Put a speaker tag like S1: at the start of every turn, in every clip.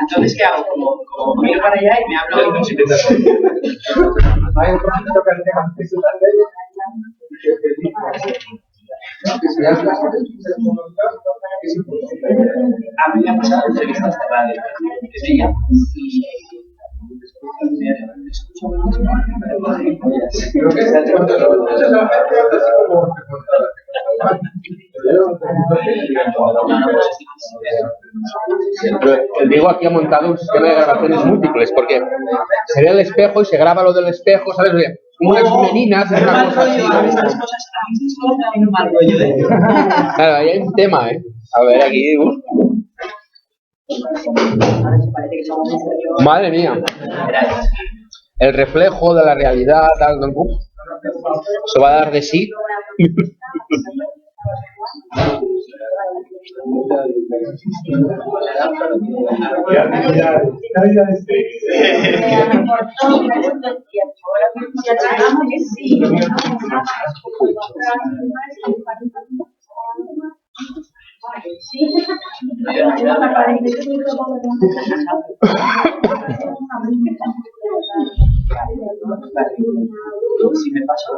S1: Entonces, ¿qué hago? Como miro para allá y me hablo de música. A mí me ha pasado entrevistas de radio de ella creo que se ha hecho
S2: Pero digo, aquí ha montado un sistema de grabaciones múltiples, porque se ve el espejo y se graba lo del espejo, ¿sabes? Unas meninas, es una cosa así. Claro, ahí hay un tema, ¿eh? A ver, aquí... Madre mía. El reflejo de la realidad, tal, ¿no? Se va a dar de sí.
S1: Si me paso,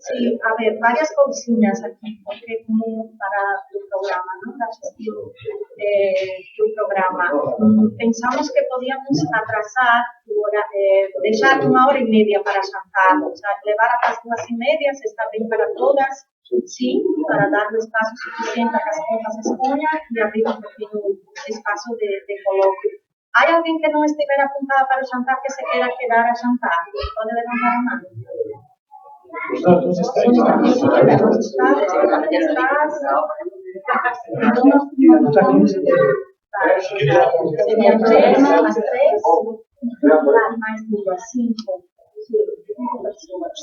S3: Sí, a ver, varias cocinas aquí, porque como para tu programa, ¿no? La gestión de tu programa. Pensamos que podíamos atrasar, dejar 1 hora y media para Chantal, o sea, llevar a las 2:30, está bien para todas, sí, para darle espacio suficiente a que las cosas se expongan y abrir un pequeño espacio de coloquio. ¿Hay alguien que no estuviera apuntada para Chantal que se quiera quedar a Chantal? ¿Puede levantar la mano? Serían 3 más 3 más 5 personas.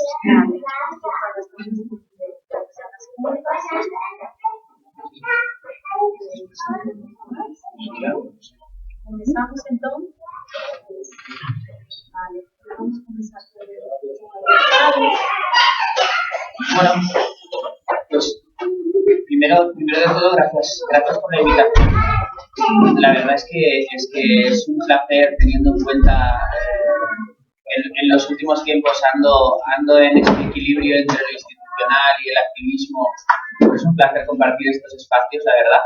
S3: ¿Comenzamos entonces? Vale, vamos a comenzar por el...
S1: Bueno, pues primero de todo, gracias por la invitación. La verdad es que es un placer, teniendo en cuenta en los últimos tiempos ando en este equilibrio entre lo institucional y el activismo. Es un placer compartir estos espacios, la verdad.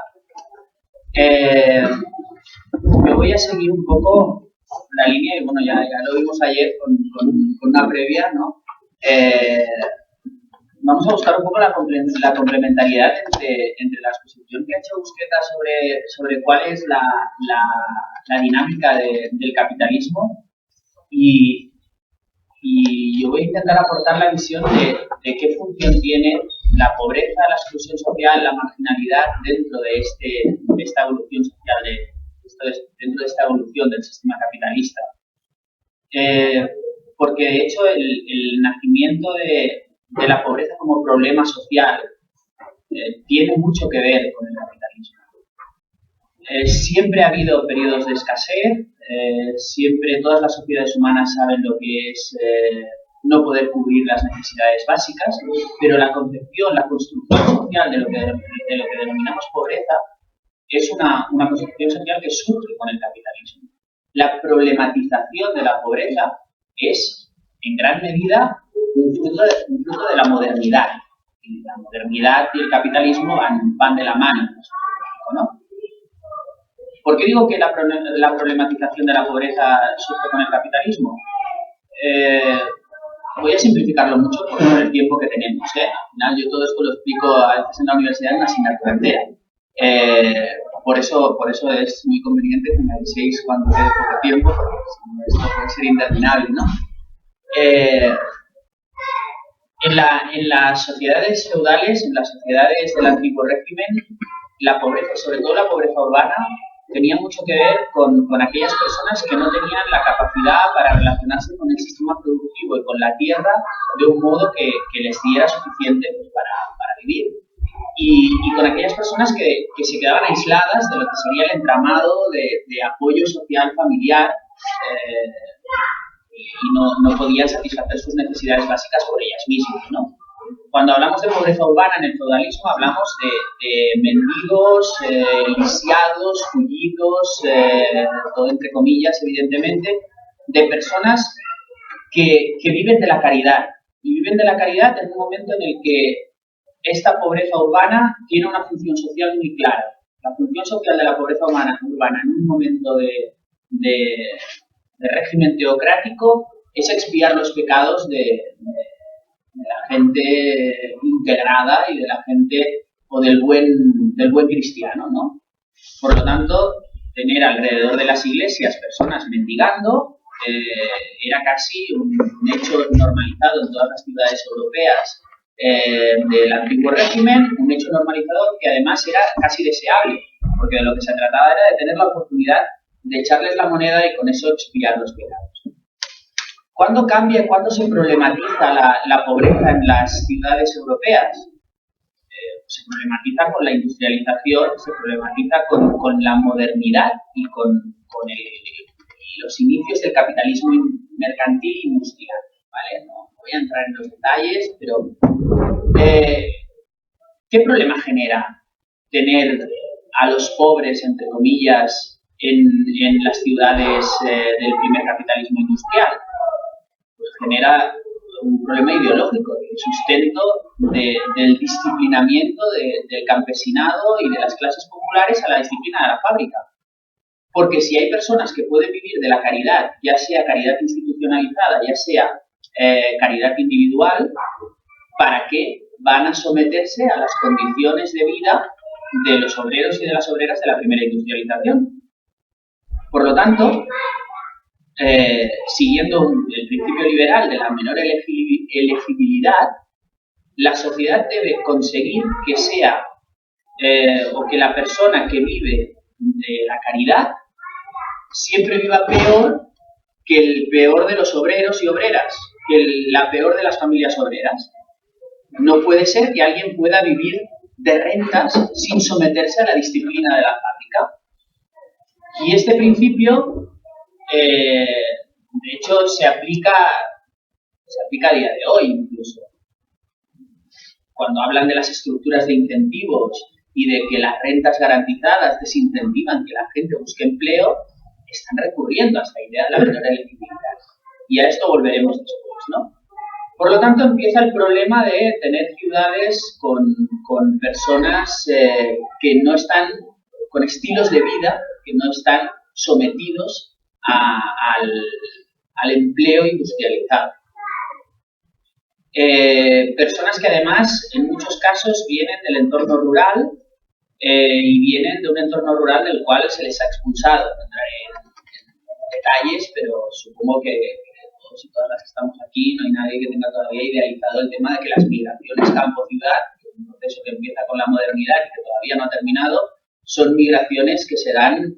S1: Yo voy a seguir un poco la línea, y bueno, ya lo vimos ayer con una previa, ¿no? Vamos a buscar un poco la complementariedad entre la exposición que ha hecho Busqueta sobre cuál es la dinámica del capitalismo y yo voy a intentar aportar la visión de qué función tiene la pobreza, la exclusión social, la marginalidad dentro de esta evolución social, dentro de esta evolución del sistema capitalista. Porque de hecho el nacimiento de la pobreza como problema social tiene mucho que ver con el capitalismo. Siempre ha habido periodos de escasez, siempre todas las sociedades humanas saben lo que es no poder cubrir las necesidades básicas, pero la concepción, la construcción social de lo que denominamos pobreza es una construcción social que surge con el capitalismo. La problematización de la pobreza es, en gran medida, un fruto de la modernidad. Y la modernidad y el capitalismo van de la mano, ¿no? ¿Por qué digo que la problematización de la pobreza surge con el capitalismo? Voy a simplificarlo mucho por el tiempo que tenemos. Al final yo todo esto lo explico a veces en la universidad en una asignatura entera. Por eso es muy conveniente que me aviséis cuando quede poco tiempo, porque esto puede ser interminable, ¿no? En las sociedades feudales, en las sociedades del antiguo régimen, la pobreza, sobre todo la pobreza urbana, tenía mucho que ver con aquellas personas que no tenían la capacidad para relacionarse con el sistema productivo y con la tierra de un modo que les diera suficiente pues, para vivir. Y con aquellas personas que se quedaban aisladas de lo que sería el entramado de apoyo social familiar y no podían satisfacer sus necesidades básicas por ellas mismas, ¿no? Cuando hablamos de pobreza urbana en el feudalismo hablamos de mendigos, lisiados, tullidos, todo entre comillas, evidentemente, de personas que viven de la caridad. Y viven de la caridad en un momento en el que esta pobreza urbana tiene una función social muy clara. La función social de la pobreza urbana en un momento de régimen teocrático es expiar los pecados de la gente integrada y de la gente o del buen cristiano, ¿no? Por lo tanto, tener alrededor de las iglesias personas mendigando era casi un hecho normalizado en todas las ciudades europeas del antiguo régimen, un hecho normalizado que además era casi deseable, porque de lo que se trataba era de tener la oportunidad de echarles la moneda y con eso expiar los pecados. ¿Cuándo cambia, cuándo se problematiza la pobreza en las ciudades europeas? Se problematiza con la industrialización, se problematiza con la modernidad y con los inicios del capitalismo mercantil e industrial, ¿vale? No voy a entrar en los detalles, pero ¿qué problema genera tener a los pobres, entre comillas, en las ciudades del primer capitalismo industrial? Pues genera un problema ideológico, el sustento del disciplinamiento del campesinado y de las clases populares a la disciplina de la fábrica. Porque si hay personas que pueden vivir de la caridad, ya sea caridad institucionalizada, ya sea caridad individual, ¿para qué van a someterse a las condiciones de vida de los obreros y de las obreras de la primera industrialización? Por lo tanto, siguiendo el principio liberal de la menor elegibilidad, la sociedad debe conseguir que sea, o que la persona que vive de la caridad siempre viva peor que el peor de los obreros y obreras, que la peor de las familias obreras. No puede ser que alguien pueda vivir de rentas sin someterse a la disciplina de la fábrica. Y este principio, de hecho, se aplica a día de hoy incluso. Cuando hablan de las estructuras de incentivos y de que las rentas garantizadas desincentivan que la gente busque empleo, están recurriendo a esta idea de la menor elegibilidad. Y a esto volveremos después, ¿no? Por lo tanto, empieza el problema de tener ciudades con personas que no están, con estilos de vida que no están sometidos al empleo industrializado. Personas que además, en muchos casos, vienen del entorno rural y vienen de un entorno rural del cual se les ha expulsado. No entraré en detalles, pero supongo que todos y todas las que estamos aquí no hay nadie que tenga todavía idealizado el tema de que las migraciones campo-ciudad, que es un proceso que empieza con la modernidad y que todavía no ha terminado, son migraciones que se dan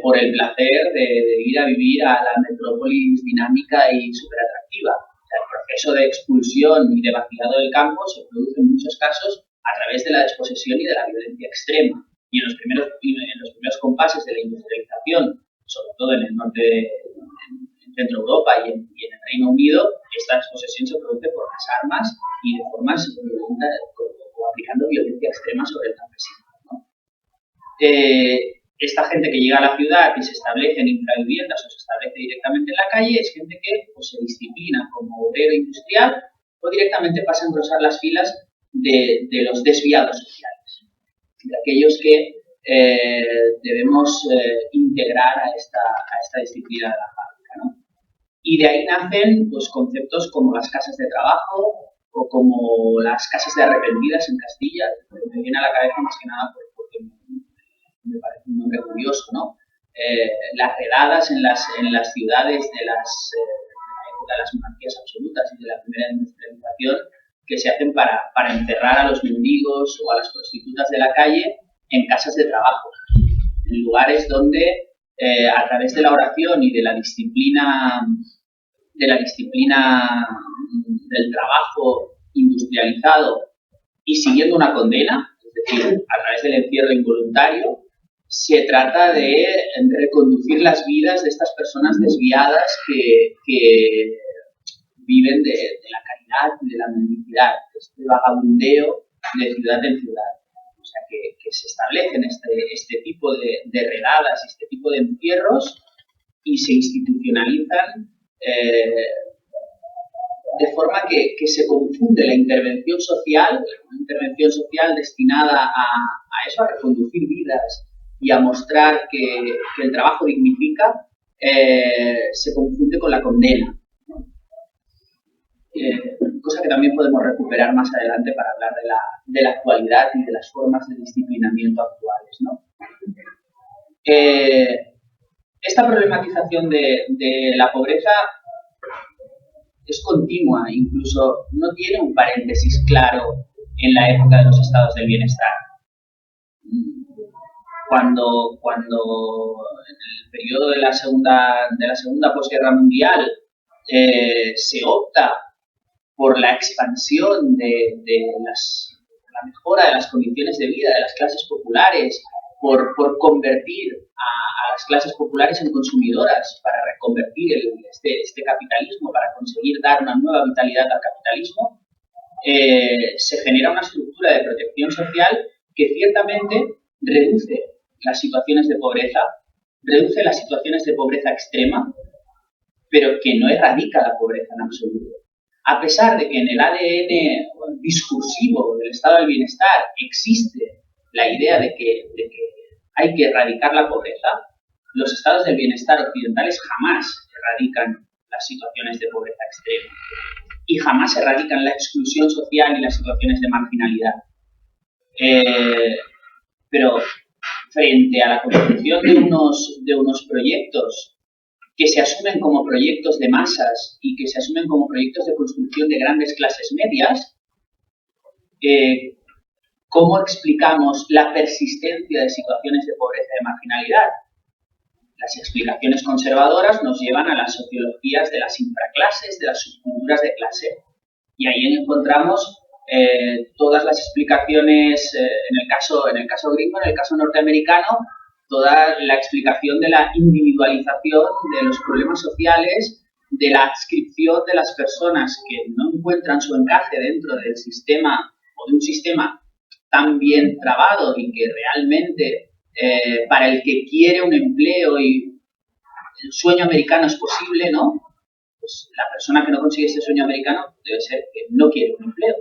S1: por el placer de ir a vivir a la metrópolis dinámica y súper atractiva. O sea, el proceso de expulsión y de vaciado del campo se produce en muchos casos a través de la desposesión y de la violencia extrema. Y en los primeros compases de la industrialización, sobre todo en el norte en Centro Europa y en el Reino Unido, esta desposesión se produce por las armas y de formas violentas o aplicando violencia extrema sobre el campesino, ¿no? Esta gente que llega a la ciudad y se establece en infraviviendas o se establece directamente en la calle es gente que pues, se disciplina como obrero industrial o directamente pasa a engrosar las filas de los desviados sociales, de aquellos que debemos integrar a esta disciplina de la fábrica, ¿no? Y de ahí nacen pues, conceptos como las casas de trabajo o como las casas de arrepentidas en Castilla. Me viene a la cabeza más que nada porque me parece un nombre curioso, ¿no? Las redadas en las ciudades de la época de las monarquías absolutas y de la primera industrialización que se hacen para encerrar a los mendigos o a las prostitutas de la calle en casas de trabajo. en lugares donde a través de la oración y de la disciplina del trabajo industrializado y siguiendo una condena, es decir, a través del encierro involuntario, se trata de reconducir las vidas de estas personas desviadas que viven de la caridad y de la mendicidad, de este vagabundeo de ciudad en ciudad. O sea, que se establecen este tipo de redadas, este tipo de encierros y se institucionalizan de forma que se confunde la intervención social, una intervención social destinada a eso, a reconducir vidas y a mostrar que el trabajo dignifica, se confunde con la condena. Cosa que también podemos recuperar más adelante para hablar de la actualidad y de las formas de disciplinamiento actuales, ¿no? Esta problematización de la pobreza es continua, incluso no tiene un paréntesis claro en la época de los estados del bienestar. Cuando en el periodo de la segunda posguerra mundial se opta por la expansión de la mejora de las condiciones de vida de las clases populares, por convertir a las clases populares en consumidoras, para reconvertir este capitalismo, para conseguir dar una nueva vitalidad al capitalismo, se genera una estructura de protección social que ciertamente reduce las situaciones de pobreza, reduce las situaciones de pobreza extrema, pero que no erradica la pobreza en absoluto. A pesar de que en el ADN discursivo del estado del bienestar existe la idea de que hay que erradicar la pobreza, los estados del bienestar occidentales jamás erradican las situaciones de pobreza extrema y jamás erradican la exclusión social y las situaciones de marginalidad. Pero frente a la construcción de unos proyectos que se asumen como proyectos de masas y que se asumen como proyectos de construcción de grandes clases medias, ¿cómo explicamos la persistencia de situaciones de pobreza y de marginalidad? Las explicaciones conservadoras nos llevan a las sociologías de las infraclases, de las subculturas de clase. Y ahí encontramos todas las explicaciones, en el caso gringo, en el caso norteamericano, toda la explicación de la individualización de los problemas sociales, de la adscripción de las personas que no encuentran su encaje dentro del sistema o de un sistema tan bien trabado y que realmente para el que quiere un empleo y el sueño americano es posible, ¿no? Pues la persona que no consigue ese sueño americano debe ser que no quiere un empleo.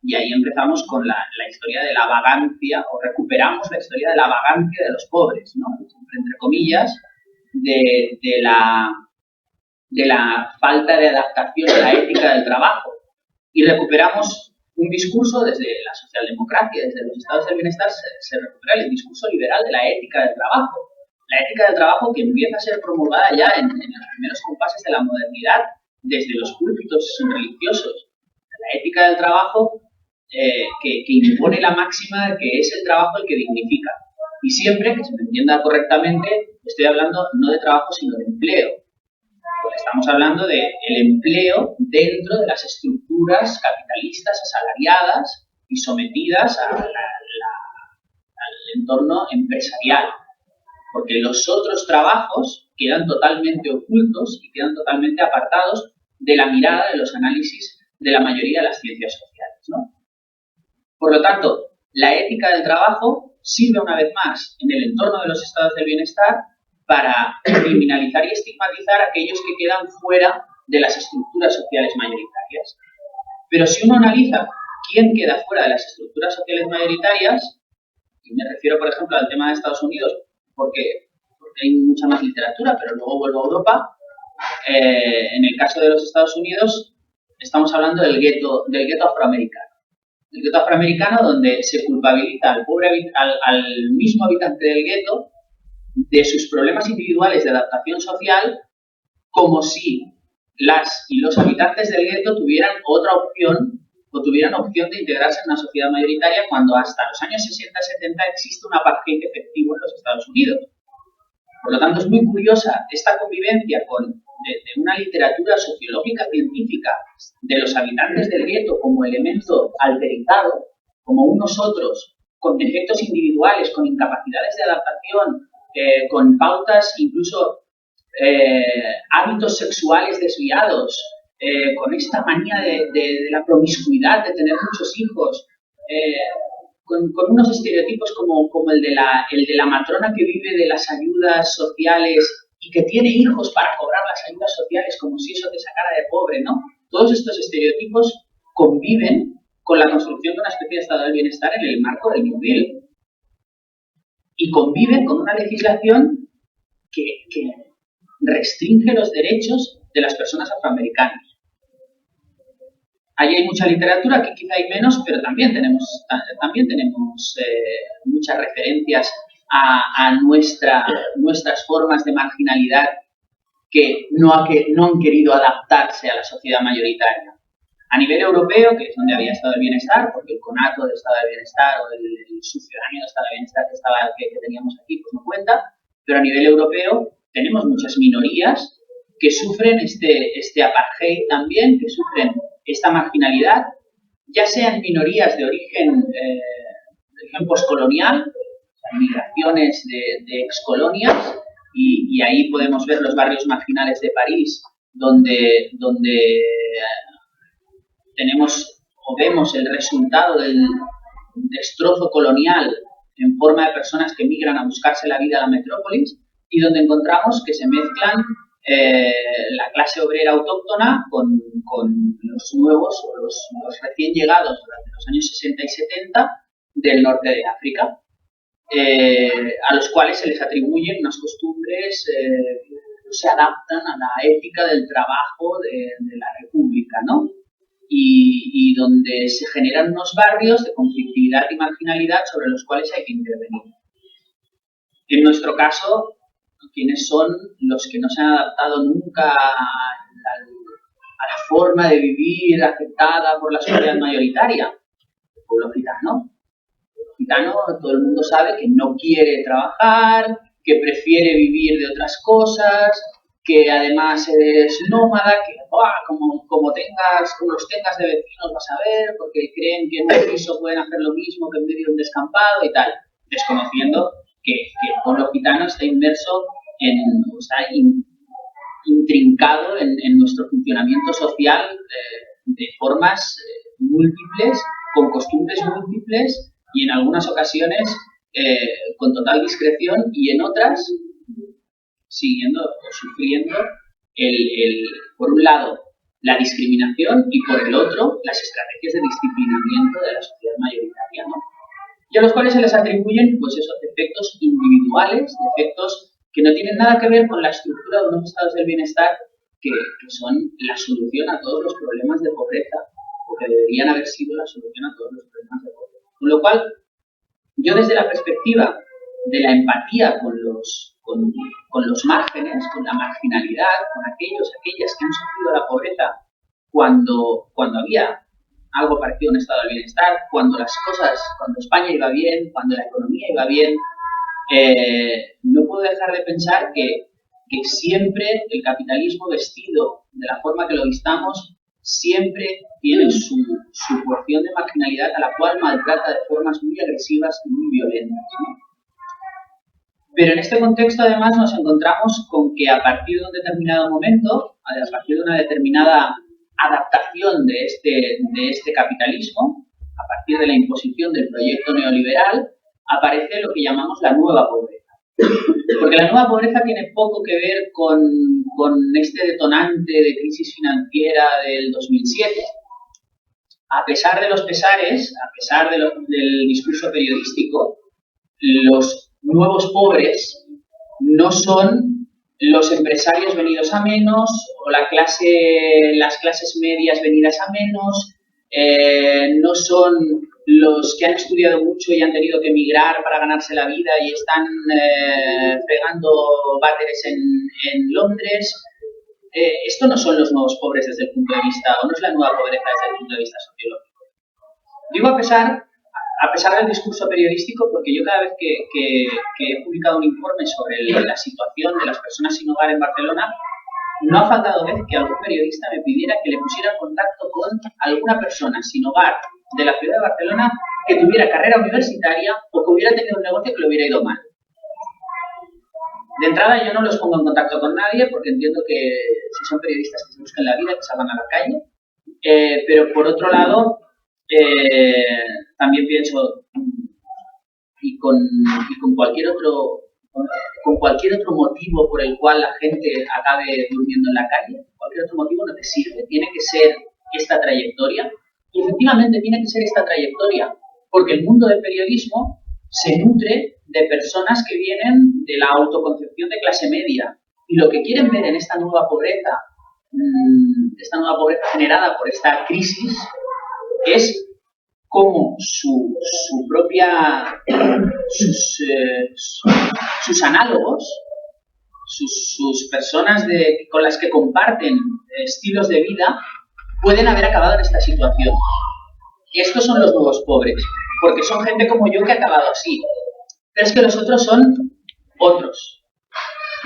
S1: Y ahí empezamos con la historia de la vagancia, o recuperamos la historia de la vagancia de los pobres, ¿no? Entre comillas, de la falta de adaptación a la ética del trabajo. Y recuperamos un discurso desde la socialdemocracia, desde los estados del bienestar, se recupera el discurso liberal de la ética del trabajo. La ética del trabajo que empieza a ser promulgada ya en los primeros compases de la modernidad, desde los púlpitos religiosos. La ética del trabajo que impone la máxima de que es el trabajo el que dignifica. Y siempre, que se me entienda correctamente, estoy hablando no de trabajo, sino de empleo. Porque estamos hablando del empleo dentro de las estructuras capitalistas asalariadas y sometidas al entorno empresarial. Porque los otros trabajos quedan totalmente ocultos y quedan totalmente apartados de la mirada de los análisis de la mayoría de las ciencias sociales, ¿no? Por lo tanto, la ética del trabajo sirve una vez más en el entorno de los estados del bienestar para criminalizar y estigmatizar a aquellos que quedan fuera de las estructuras sociales mayoritarias. Pero si uno analiza quién queda fuera de las estructuras sociales mayoritarias, y me refiero, por ejemplo, al tema de Estados Unidos, porque hay mucha más literatura, pero luego vuelvo a Europa, en el caso de los Estados Unidos estamos hablando del gueto afroamericano. El gueto afroamericano, donde se culpabiliza al mismo habitante del gueto de sus problemas individuales de adaptación social, como si las y los habitantes del gueto tuvieran otra opción o tuvieran opción de integrarse en una sociedad mayoritaria cuando hasta los años 60-70 existe un apartheid efectivo en los Estados Unidos. Por lo tanto, es muy curiosa esta convivencia de una literatura sociológica científica de los habitantes del gueto como elemento alterizado, como unos otros, con defectos individuales, con incapacidades de adaptación, con pautas, incluso hábitos sexuales desviados, con esta manía de la promiscuidad, de tener muchos hijos, con unos estereotipos como el de la matrona que vive de las ayudas sociales y que tiene hijos para cobrar las ayudas sociales, como si eso te sacara de pobre, ¿no? Todos estos estereotipos conviven con la construcción de una especie de estado del bienestar en el marco del New Deal. Y conviven con una legislación que restringe los derechos de las personas afroamericanas. Ahí hay mucha literatura, aquí quizá hay menos, pero también tenemos muchas referencias a nuestras formas de marginalidad que no han querido adaptarse a la sociedad mayoritaria. A nivel europeo, que es donde había estado el bienestar, porque el conato de estado de bienestar o el sucedáneo de estado de bienestar que teníamos aquí, pues no cuenta, pero a nivel europeo tenemos muchas minorías que sufren este apartheid también, que sufren esta marginalidad, ya sean minorías de origen postcolonial, migraciones de excolonias, y ahí podemos ver los barrios marginales de París, donde tenemos o vemos el resultado del destrozo colonial en forma de personas que migran a buscarse la vida a la metrópolis, y donde encontramos que se mezclan la clase obrera autóctona con los nuevos o los recién llegados durante los años 60 y 70 del norte de África, a los cuales se les atribuyen unas costumbres que no se adaptan a la ética del trabajo de la República, ¿no? Y donde se generan unos barrios de conflictividad y marginalidad sobre los cuales hay que intervenir. En nuestro caso, ¿quiénes son los que no se han adaptado nunca a la forma de vivir aceptada por la sociedad mayoritaria? El pueblo gitano. El gitano, todo el mundo sabe que no quiere trabajar, que prefiere vivir de otras cosas, que además es nómada, que como los tengas de vecinos vas a ver, porque creen que en un piso pueden hacer lo mismo que en medio de un descampado y tal, desconociendo que el pueblo gitano está inmerso está intrincado en nuestro funcionamiento social de formas múltiples, con costumbres múltiples y en algunas ocasiones con total discreción y en otras siguiendo o sufriendo por un lado la discriminación y por el otro las estrategias de disciplinamiento de la sociedad mayoritaria, ¿no? Y a los cuales se les atribuyen pues esos defectos individuales, defectos que no tienen nada que ver con la estructura de unos estados del bienestar que son la solución a todos los problemas de pobreza, o que deberían haber sido la solución a todos los problemas de pobreza. Con lo cual, yo desde la perspectiva de la empatía con los márgenes, con la marginalidad, con aquellas que han sufrido la pobreza cuando había algo parecido a un estado del bienestar, cuando España iba bien, cuando la economía iba bien, no puedo dejar de pensar que siempre el capitalismo vestido de la forma que lo vistamos siempre tiene su porción de marginalidad a la cual maltrata de formas muy agresivas y muy violentas, ¿no? Pero en este contexto además nos encontramos con que a partir de un determinado momento, a partir de una determinada adaptación de este capitalismo, a partir de la imposición del proyecto neoliberal, aparece lo que llamamos la nueva pobreza. Porque la nueva pobreza tiene poco que ver con este detonante de crisis financiera del 2007. A pesar de los pesares, a pesar del discurso periodístico, los nuevos pobres no son los empresarios venidos a menos o las clases medias venidas a menos, no son los que han estudiado mucho y han tenido que emigrar para ganarse la vida y están fregando váteres en Londres. Esto no son los nuevos pobres desde el punto de vista, o no es la nueva pobreza desde el punto de vista sociológico. Digo a pesar del discurso periodístico, porque yo cada vez que he publicado un informe sobre la situación de las personas sin hogar en Barcelona, no ha faltado vez que algún periodista me pidiera que le pusiera en contacto con alguna persona sin hogar de la ciudad de Barcelona que tuviera carrera universitaria o que hubiera tenido un negocio que le hubiera ido mal. De entrada yo no los pongo en contacto con nadie porque entiendo que si son periodistas que se buscan la vida, que salgan a la calle. Pero por otro lado, también pienso, y con cualquier otro motivo por el cual la gente acabe durmiendo en la calle, cualquier otro motivo no te sirve, tiene que ser esta trayectoria. Y efectivamente tiene que ser esta trayectoria, porque el mundo del periodismo se nutre de personas que vienen de la autoconcepción de clase media y lo que quieren ver en esta nueva pobreza generada por esta crisis es cómo sus análogos, sus personas con las que comparten estilos de vida, pueden haber acabado en esta situación. Y estos son los nuevos pobres, porque son gente como yo que ha acabado así. Pero es que los otros son otros.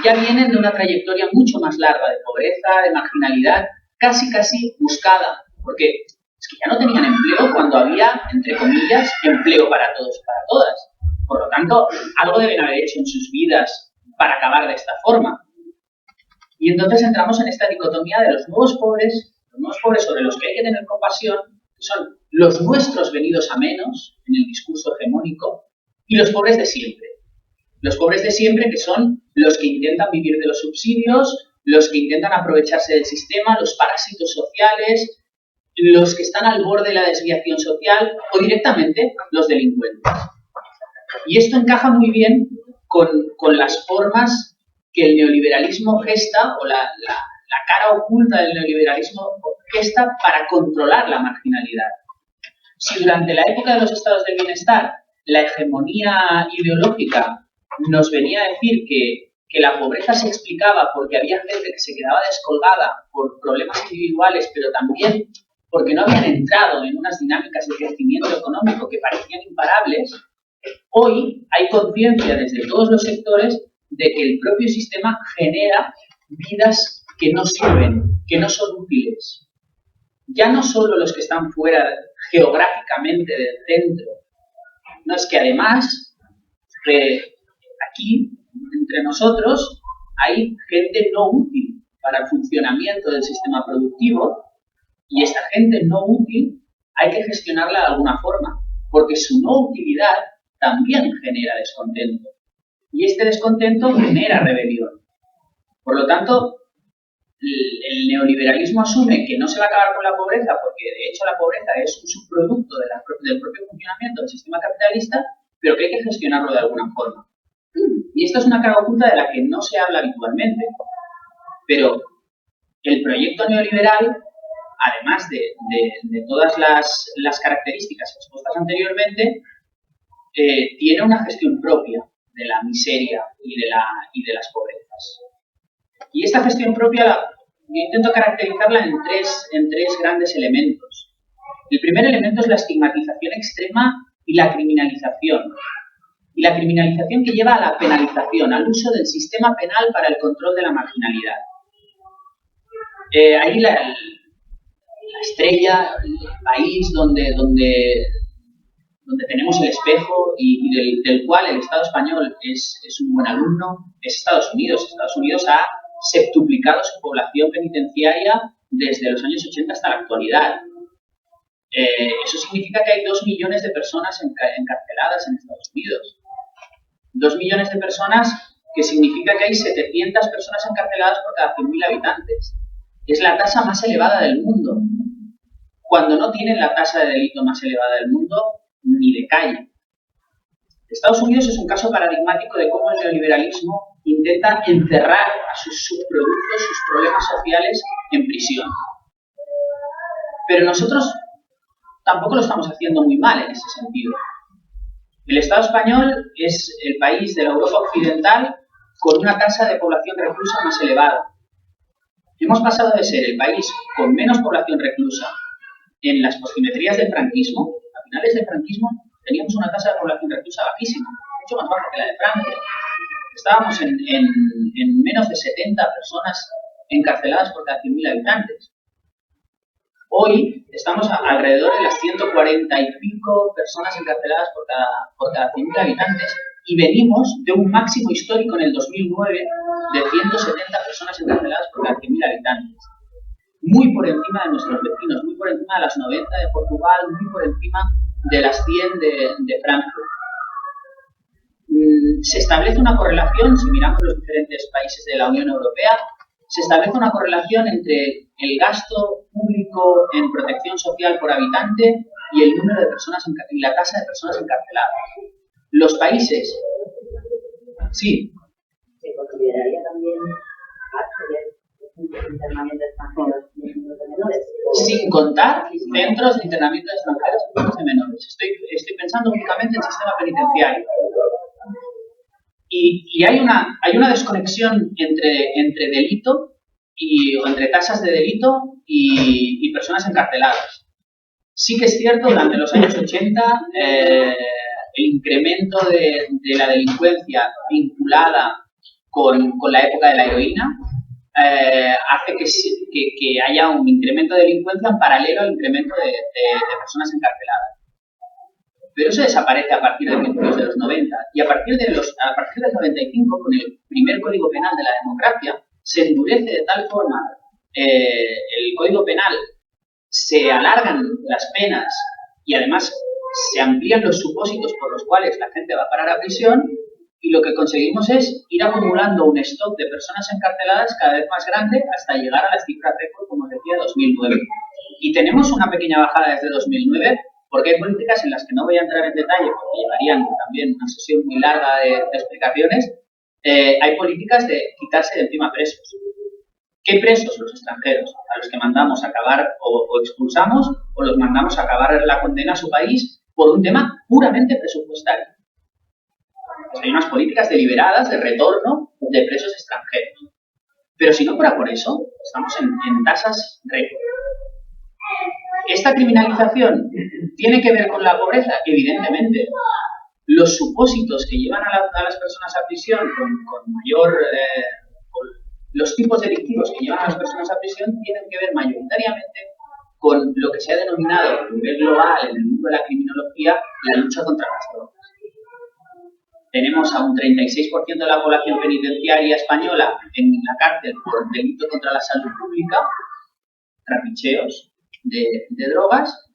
S1: Ya vienen de una trayectoria mucho más larga de pobreza, de marginalidad, casi buscada, porque es que ya no tenían empleo cuando había, entre comillas, empleo para todos y para todas. Por lo tanto, algo deben haber hecho en sus vidas para acabar de esta forma. Y entonces entramos en esta dicotomía de los nuevos pobres sobre los que hay que tener compasión, que son los nuestros venidos a menos, en el discurso hegemónico, y los pobres de siempre. Los pobres de siempre, que son los que intentan vivir de los subsidios, los que intentan aprovecharse del sistema, los parásitos sociales, los que están al borde de la desviación social o directamente los delincuentes. Y esto encaja muy bien con las formas que el neoliberalismo gesta, o la cara oculta del neoliberalismo gesta para controlar la marginalidad. Si durante la época de los estados del bienestar la hegemonía ideológica nos venía a decir que la pobreza se explicaba porque había gente que se quedaba descolgada por problemas individuales, pero también porque no habían entrado en unas dinámicas de crecimiento económico que parecían imparables, hoy hay conciencia desde todos los sectores de que el propio sistema genera vidas que no sirven, que no son útiles. Ya no solo los que están fuera geográficamente del centro, no, es que además aquí, entre nosotros, hay gente no útil para el funcionamiento del sistema productivo, y esta gente no útil hay que gestionarla de alguna forma, porque su no utilidad también genera descontento. Y este descontento genera rebelión. Por lo tanto, el neoliberalismo asume que no se va a acabar con la pobreza, porque de hecho la pobreza es un subproducto del propio funcionamiento del sistema capitalista, pero que hay que gestionarlo de alguna forma. Y esta es una cara oculta de la que no se habla habitualmente. Pero el proyecto neoliberal, además de todas las características expuestas anteriormente, tiene una gestión propia de la miseria y de las pobrezas. Y esta gestión propia yo intento caracterizarla en tres grandes elementos. El primer elemento es la estigmatización extrema y la criminalización. Y la criminalización que lleva a la penalización, al uso del sistema penal para el control de la marginalidad. Ahí la estrella, el país donde tenemos el espejo y del cual el Estado español es un buen alumno, es Estados Unidos. Estados Unidos ha septuplicado su población penitenciaria desde los años 80 hasta la actualidad. Eso significa que hay 2 millones de personas encarceladas en Estados Unidos. 2 millones de personas, que significa que hay 700 personas encarceladas por cada 100.000 habitantes. Es la tasa más elevada del mundo, cuando no tienen la tasa de delito más elevada del mundo ni de calle. Estados Unidos es un caso paradigmático de cómo el neoliberalismo intenta encerrar a sus subproductos, sus problemas sociales, en prisión. Pero nosotros tampoco lo estamos haciendo muy mal en ese sentido. El Estado español es el país de la Europa occidental con una tasa de población reclusa más elevada. Hemos pasado de ser el país con menos población reclusa en las posimetrías del franquismo, a finales del franquismo teníamos una tasa de población reclusa bajísima, mucho más baja que la de Francia. Estábamos en menos de 70 personas encarceladas por cada 100.000 habitantes. Hoy estamos alrededor de las 140 y pico personas encarceladas por cada 100.000 habitantes y venimos de un máximo histórico en el 2009 de 170 personas encarceladas por cada 100.000 habitantes. Muy por encima de nuestros vecinos, muy por encima de las 90 de Portugal, muy por encima de las 100 de Frankfurt. Se establece una correlación, si miramos los diferentes países de la Unión Europea, se establece una correlación entre el gasto público en protección social por habitante y el número de personas y la tasa de personas encarceladas. Los países, sí.
S4: ¿Se consideraría también acceder a internamiento extranjeros de menores?
S1: Sin contar centros de internamiento de extranjeros de menores. Estoy pensando únicamente en el sistema penitenciario. Y hay una desconexión entre delito o entre tasas de delito y personas encarceladas. Sí que es cierto, durante los años 80, el incremento de la delincuencia vinculada con la época de la heroína hace que haya un incremento de delincuencia en paralelo al incremento de personas encarceladas. Pero eso desaparece a partir de principios de los 90 y a partir del 95, con el primer Código Penal de la democracia, se endurece de tal forma el Código Penal, se alargan las penas y además se amplían los supósitos por los cuales la gente va a parar a prisión y lo que conseguimos es ir acumulando un stock de personas encarceladas cada vez más grande hasta llegar a las cifras récord, como os decía, 2009. Y tenemos una pequeña bajada desde 2009 porque hay políticas en las que no voy a entrar en detalle porque llevarían también una sesión muy larga de explicaciones. Hay políticas de quitarse de encima presos. ¿Qué presos? Los extranjeros, a los que mandamos a acabar o expulsamos o los mandamos a acabar la condena a su país por un tema puramente presupuestario. Pues hay unas políticas deliberadas de retorno de presos extranjeros. Pero si no fuera por eso, estamos en tasas récord. ¿Esta criminalización tiene que ver con la pobreza? Evidentemente. Los supósitos que llevan a las personas a prisión con mayor... los tipos delictivos que llevan a las personas a prisión tienen que ver mayoritariamente con lo que se ha denominado a nivel global en el mundo de la criminología la lucha contra las drogas. Tenemos a un 36% de la población penitenciaria española en la cárcel por delito contra la salud pública, trapicheos de drogas,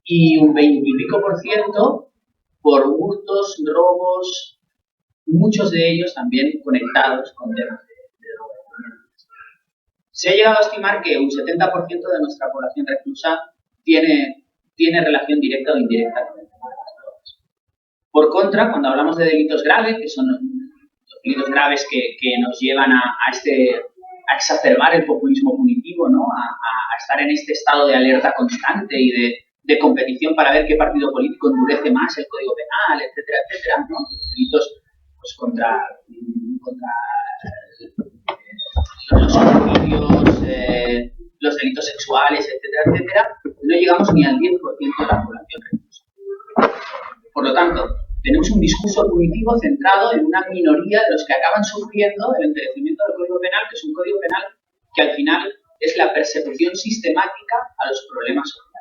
S1: y un 20 y pico % por hurtos, robos, muchos de ellos también conectados con temas de drogas. Se ha llegado a estimar que un 70% de nuestra población reclusa tiene relación directa o indirecta con el tema de las drogas. Por contra, cuando hablamos de delitos graves, que son los delitos graves que nos llevan a exacerbar el populismo punitivo, ¿no? a estar en este estado de alerta constante y de competición para ver qué partido político endurece más el Código Penal, etcétera, etcétera, ¿no? Los delitos pues, contra los homicidios, los delitos sexuales, etcétera, etcétera, no llegamos ni al 10% de la población reclusa. Por lo tanto, tenemos un discurso punitivo centrado en una minoría de los que acaban sufriendo el endurecimiento del Código Penal, que es un Código Penal que al final es la persecución sistemática a los problemas sociales.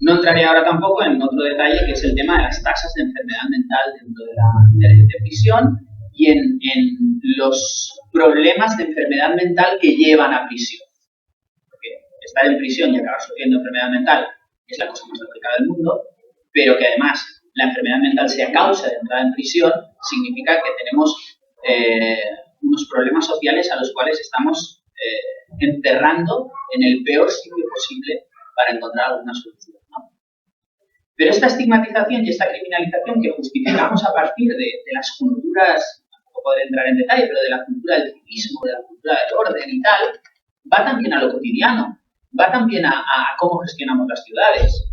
S1: No entraré ahora tampoco en otro detalle, que es el tema de las tasas de enfermedad mental dentro de prisión y en los problemas de enfermedad mental que llevan a prisión. Porque estar en prisión y acabar sufriendo enfermedad mental es la cosa más complicada del mundo, pero que además la enfermedad mental sea causa de entrada en prisión significa que tenemos unos problemas sociales a los cuales estamos enterrando en el peor sitio posible para encontrar alguna solución, ¿no? Pero esta estigmatización y esta criminalización que justificamos a partir de las culturas, no podré entrar en detalle, pero de la cultura del civismo, de la cultura del orden y tal, va también a lo cotidiano, va también a cómo gestionamos las ciudades.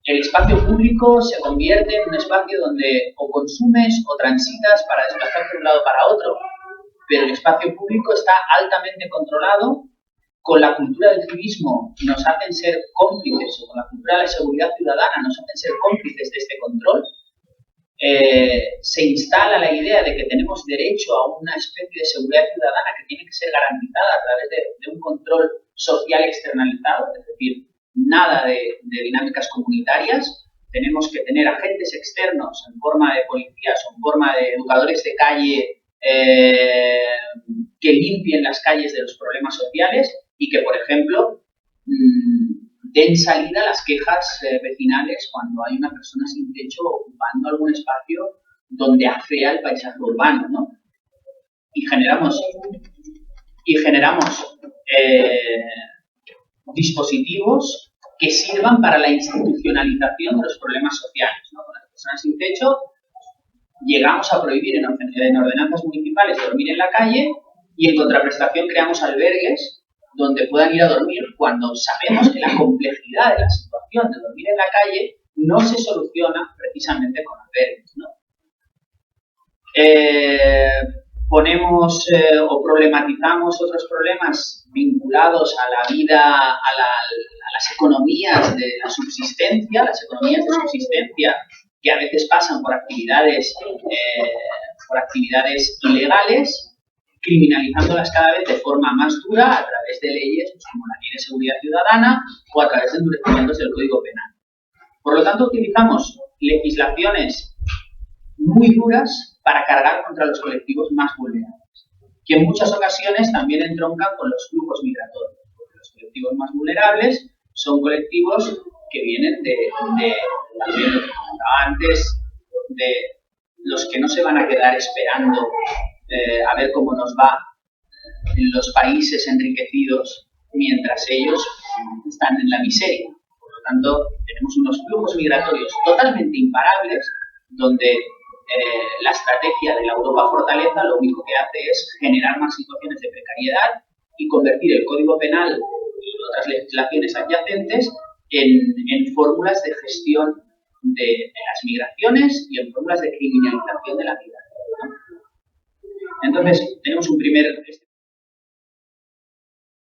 S1: El espacio público se convierte en un espacio donde o consumes o transitas para desplazarte de un lado para otro, pero el espacio público está altamente controlado, con la cultura del civismo nos hacen ser cómplices, o con la cultura de la seguridad ciudadana nos hacen ser cómplices de este control, se instala la idea de que tenemos derecho a una especie de seguridad ciudadana que tiene que ser garantizada a través de un control social externalizado, es decir, nada de dinámicas comunitarias. Tenemos que tener agentes externos en forma de policías o en forma de educadores de calle que limpien las calles de los problemas sociales y que, por ejemplo, den salida a las quejas vecinales cuando hay una persona sin techo ocupando algún espacio donde afea el paisaje urbano, ¿no? Y generamos dispositivos que sirvan para la institucionalización de los problemas sociales, ¿no? Con las personas sin techo llegamos a prohibir en ordenanzas municipales dormir en la calle y en contraprestación creamos albergues donde puedan ir a dormir cuando sabemos que la complejidad de la situación de dormir en la calle no se soluciona precisamente con albergues, ¿no? Ponemos o problematizamos otros problemas vinculados a la vida, a las economías de la subsistencia, las economías de subsistencia que a veces pasan por actividades ilegales, criminalizándolas cada vez de forma más dura a través de leyes pues, como la Ley de Seguridad Ciudadana o a través de endurecimientos del Código Penal. Por lo tanto, utilizamos legislaciones muy duras para cargar contra los colectivos más vulnerables, que en muchas ocasiones también entroncan con los flujos migratorios, porque los colectivos más vulnerables son colectivos que vienen también lo que comentaba antes, de los que no se van a quedar esperando a ver cómo nos va en los países enriquecidos mientras ellos están en la miseria. Por lo tanto, tenemos unos flujos migratorios totalmente imparables donde la estrategia de la Europa Fortaleza lo único que hace es generar más situaciones de precariedad y convertir el Código Penal y otras legislaciones adyacentes en fórmulas de gestión de las migraciones y en fórmulas de criminalización de la migración, ¿no? Entonces, tenemos un primer